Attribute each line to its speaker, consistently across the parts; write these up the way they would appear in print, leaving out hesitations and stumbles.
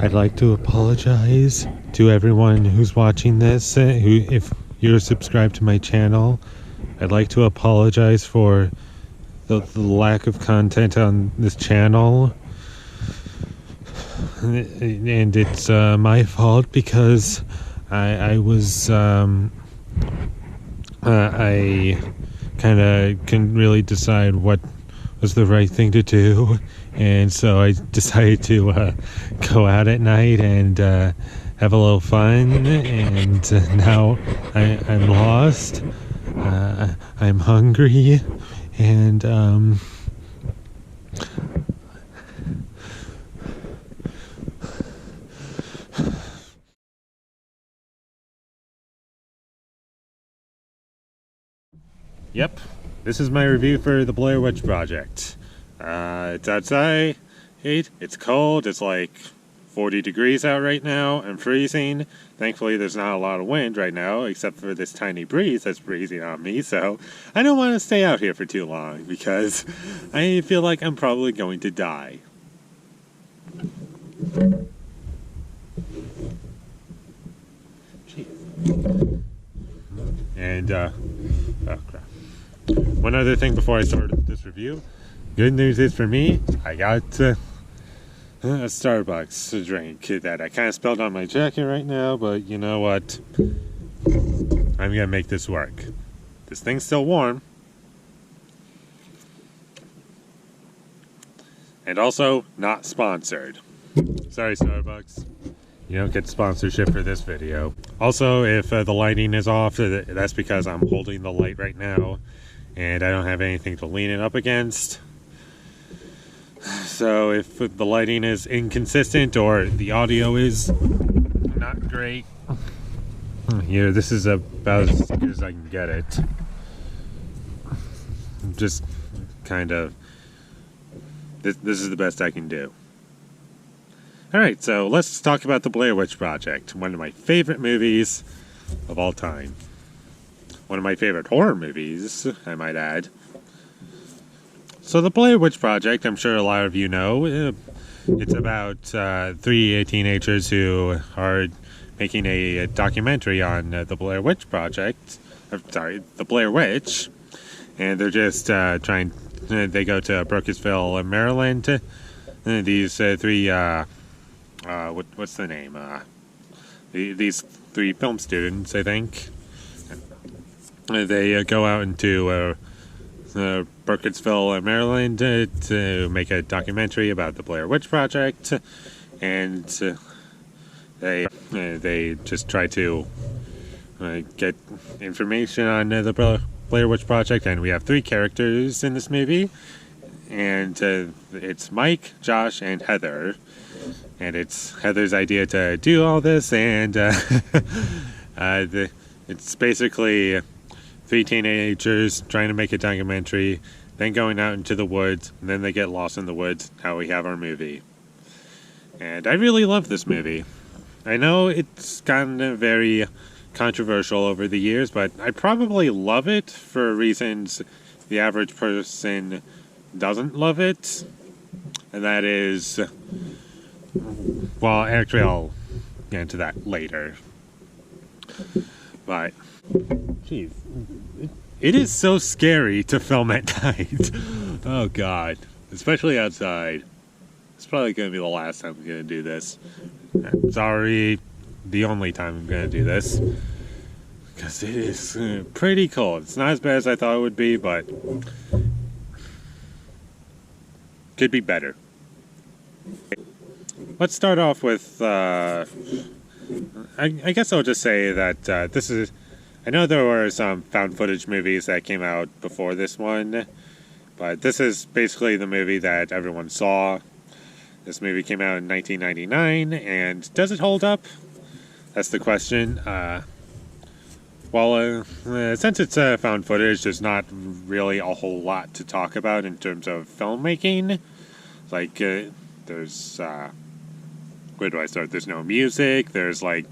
Speaker 1: I'd like to apologize to everyone who's watching this, if you're subscribed to my channel. I'd like to apologize for the lack of content on this channel. And it's my fault because I kind of couldn't really decide what was the right thing to do, and so I decided to go out at night and have a little fun, and now I'm lost. I'm hungry, and yep, this is my review for the Blair Witch Project. It's outside, it's cold, it's like 40 degrees out right now, I'm freezing. Thankfully there's not a lot of wind right now, except for this tiny breeze that's breezing on me, so I don't want to stay out here for too long, because I feel like I'm probably going to die. Jeez. And, oh crap. One other thing before I start this review. Good news is for me, I got a Starbucks drink that I kind of spilled on my jacket right now, but you know what? I'm gonna make this work. This thing's still warm. And also, not sponsored. Sorry, Starbucks. You don't get sponsorship for this video. Also, if the lighting is off, that's because I'm holding the light right now, and I don't have anything to lean it up against. So if the lighting is inconsistent or the audio is not great, here, this is about as good as I can get it. Just kind of, this is the best I can do. Alright, so let's talk about the Blair Witch Project, one of my favorite movies of all time. One of my favorite horror movies, I might add. So the Blair Witch Project, I'm sure a lot of you know, it's about three teenagers who are making a documentary on the Blair Witch Project. The Blair Witch. And they're just they go to Burkittsville, Maryland. These three, what's the name? These three film students, I think. They go out into Burkittsville, Maryland, to make a documentary about the Blair Witch Project, and they just try to get information on the Blair Witch Project. And we have three characters in this movie, and it's Mike, Josh, and Heather. And it's Heather's idea to do all this, and it's basically three teenagers trying to make a documentary, then going out into the woods, and then they get lost in the woods. How we have our movie. And I really love this movie. I know it's gotten very controversial over the years, but I probably love it for reasons the average person doesn't love it. And that is, well, actually I'll get into that later. But, jeez, it is so scary to film at night. Oh god, especially outside. It's probably going to be the last time I'm going to do this. Sorry, the only time I'm going to do this. Because it is pretty cold. It's not as bad as I thought it would be, but could be better. Let's start off with, I guess I'll just say that this is, I know there were some found footage movies that came out before this one, but this is basically the movie that everyone saw. This movie came out in 1999, and does it hold up? That's the question. Well, since it's found footage, there's not really a whole lot to talk about in terms of filmmaking. Like, there's, where do I start? There's no music, there's, like,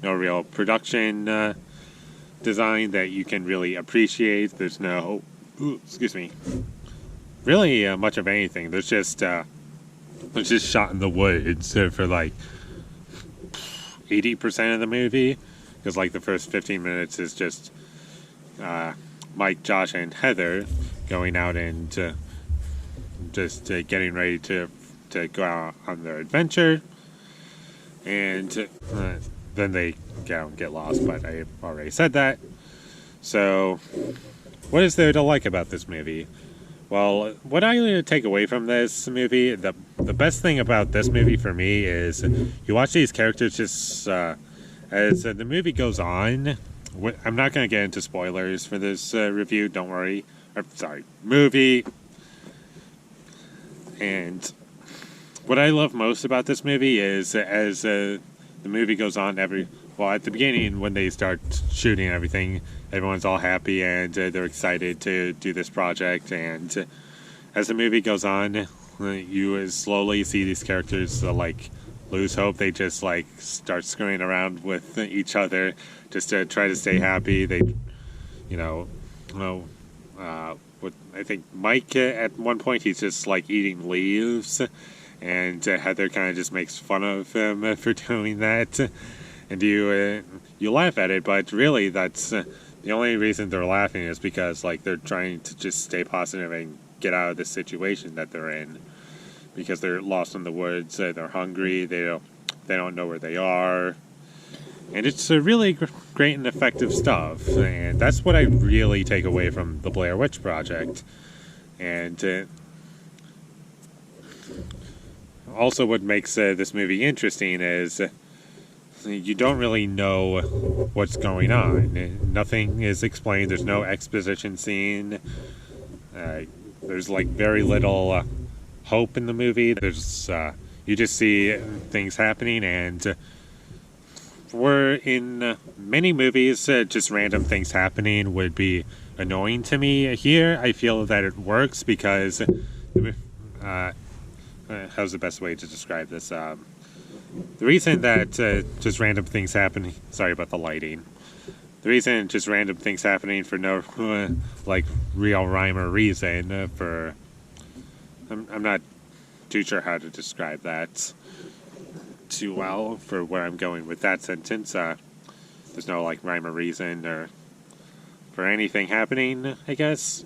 Speaker 1: no real production design that you can really appreciate. There's no, really much of anything. There's just shot in the woods for, like, 80% of the movie, because like the first 15 minutes is just Mike, Josh, and Heather going out and just getting ready to go out on their adventure, and then they get lost, but I already said that. So, what is there to like about this movie? Well, what I take away from this movie, the best thing about this movie for me is you watch these characters just as the movie goes on. I'm not going to get into spoilers for this review, don't worry. Movie. And what I love most about this movie is as the movie goes on, at the beginning when they start shooting and everything, everyone's all happy and they're excited to do this project. And as the movie goes on, you slowly see these characters lose hope. They just start screwing around with each other just to try to stay happy. They, I think Mike at one point he's just eating leaves, and Heather kind of just makes fun of him for doing that, and you laugh at it, but really that's the only reason they're laughing is because they're trying to just stay positive and get out of the situation that they're in, because they're lost in the woods, they're hungry, they don't know where they are, and it's really great and effective stuff, and that's what I really take away from the Blair Witch Project. And also what makes this movie interesting is you don't really know what's going on. Nothing is explained. There's no exposition scene. There's very little hope in the movie. There's you just see things happening, and where in many movies just random things happening would be annoying to me. Here I feel that it works because how's the best way to describe this? The reason that just random things happen, sorry about the lighting, the reason just random things happening for no real rhyme or reason for I'm not too sure how to describe that too well for where I'm going with that sentence. There's no rhyme or reason or for anything happening, I guess.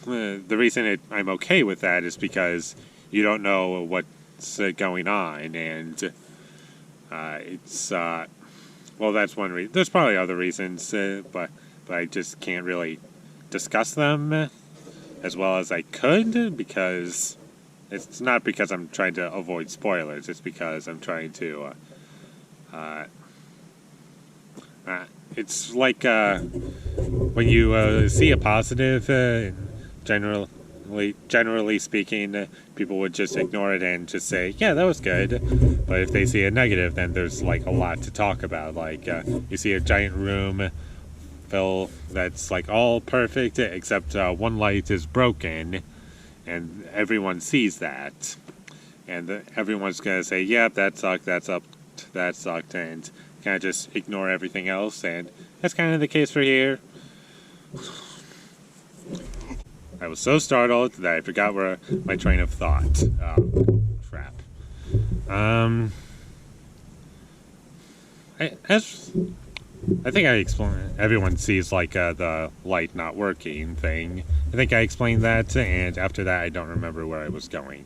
Speaker 1: The reason I'm okay with that is because you don't know what's going on, and it's that's one reason. There's probably other reasons, but I just can't really discuss them as well as I could, because it's not because I'm trying to avoid spoilers. It's because I'm trying to it's like when you see a positive, generally speaking, people would just ignore it and just say, yeah, that was good. But if they see a negative, then there's a lot to talk about. You see a giant room that's all perfect except one light is broken, and everyone sees that, and everyone's gonna say, yeah, that sucked, that sucked, and kind of just ignore everything else, and that's kind of the case for here. I was so startled that I forgot where my train of thought. Crap. I think I explained. Everyone sees the light not working thing. I think I explained that, and after that, I don't remember where I was going.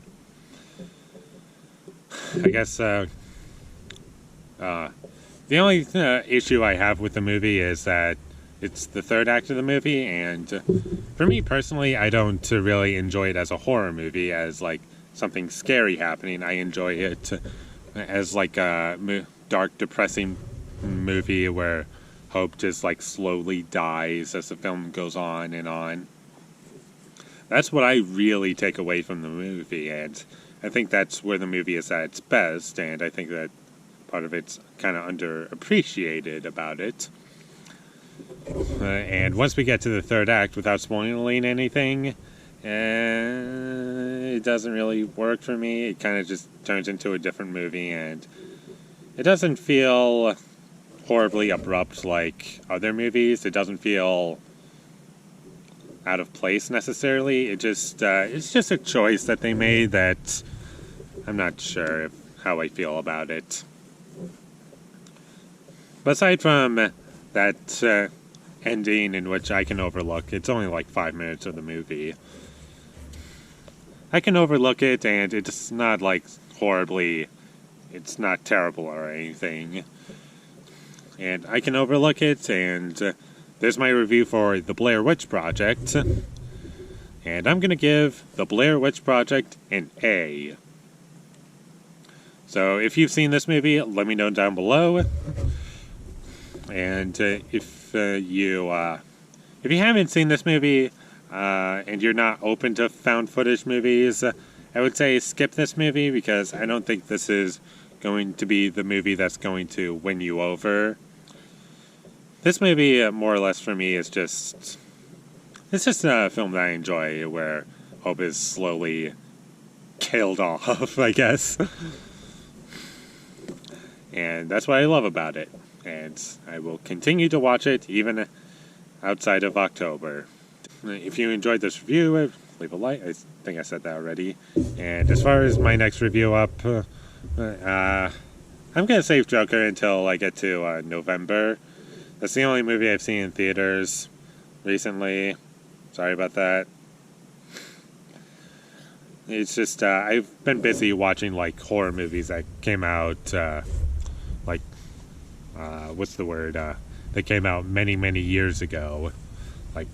Speaker 1: I guess the only issue I have with the movie is that it's the third act of the movie, and for me personally, I don't really enjoy it as a horror movie, as something scary happening. I enjoy it as a dark, depressing movie where hope just slowly dies as the film goes on and on. That's what I really take away from the movie, and I think that's where the movie is at its best, and I think that part of it's kind of underappreciated about it. And once we get to the third act, without spoiling anything, it doesn't really work for me. It kind of just turns into a different movie, and it doesn't feel horribly abrupt like other movies. It doesn't feel out of place necessarily. It's just a choice that they made that I'm not sure how I feel about it. But aside from that ending in which I can overlook, it's only like 5 minutes of the movie. I can overlook it, and it's not like horribly, it's not terrible or anything. And I can overlook it, and there's my review for The Blair Witch Project. And I'm going to give The Blair Witch Project an A. So if you've seen this movie, let me know down below. And if you haven't seen this movie and you're not open to found footage movies, I would say skip this movie because I don't think this is going to be the movie that's going to win you over. This movie, more or less for me, is just... It's just a film that I enjoy where hope is slowly killed off, I guess. And that's what I love about it. And I will continue to watch it even outside of October. If you enjoyed this review, leave a like. I think I said that already. And as far as my next review up, I'm going to save Joker until I get to November. That's the only movie I've seen in theaters recently. Sorry about that. It's just, I've been busy watching, like, horror movies that came out, what's the word? That came out many, many years ago. Like,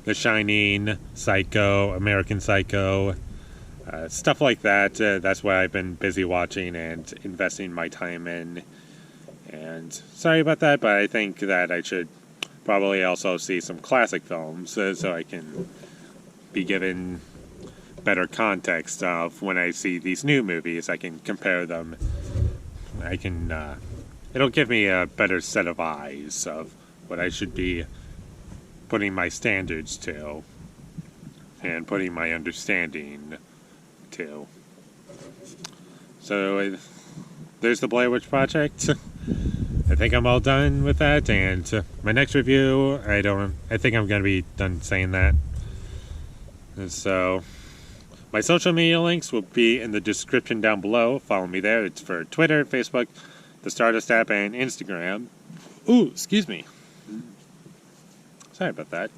Speaker 1: The Shining, Psycho, American Psycho, stuff like that. That's what I've been busy watching and investing my time in. And sorry about that, but I think that I should probably also see some classic films so I can be given better context of when I see these new movies. I can compare them. I can, it'll give me a better set of eyes of what I should be putting my standards to and putting my understanding to. So, there's the Blair Witch Project. I think I'm all done with that, and my next review, I think I'm going to be done saying that. And so, my social media links will be in the description down below. Follow me there. It's for Twitter, Facebook, the Stardust app, and Instagram. Ooh, excuse me. Sorry about that.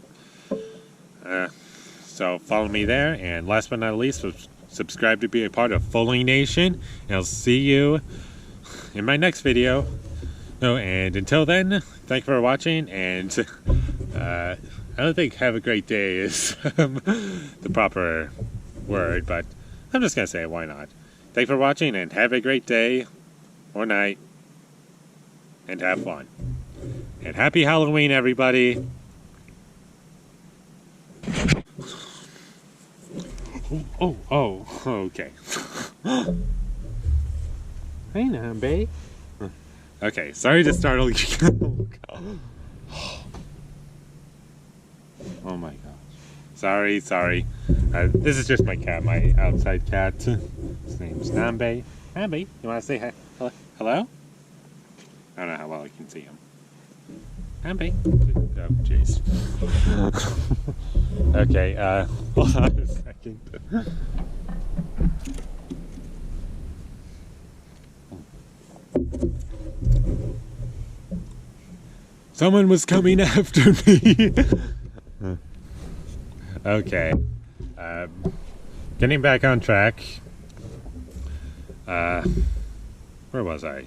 Speaker 1: So, follow me there, and last but not least, subscribe to be a part of Foley Nation, and I'll see you in my next video. No, and until then, thank you for watching, and I don't think have a great day is the proper word, but I'm just going to say why not. Thank you for watching, and have a great day or night, and have fun. And happy Halloween, everybody! Oh, okay. Hey now, babe. Okay, sorry to startle you. Oh my gosh. Sorry. This is just my cat, my outside cat. His name's Nambe. Nambe, you want to say hi? Hello? I don't know how well I can see him. Nambe. Oh, jeez. Okay, hold on a second. Someone was coming after me. Okay. Getting back on track. Where was I?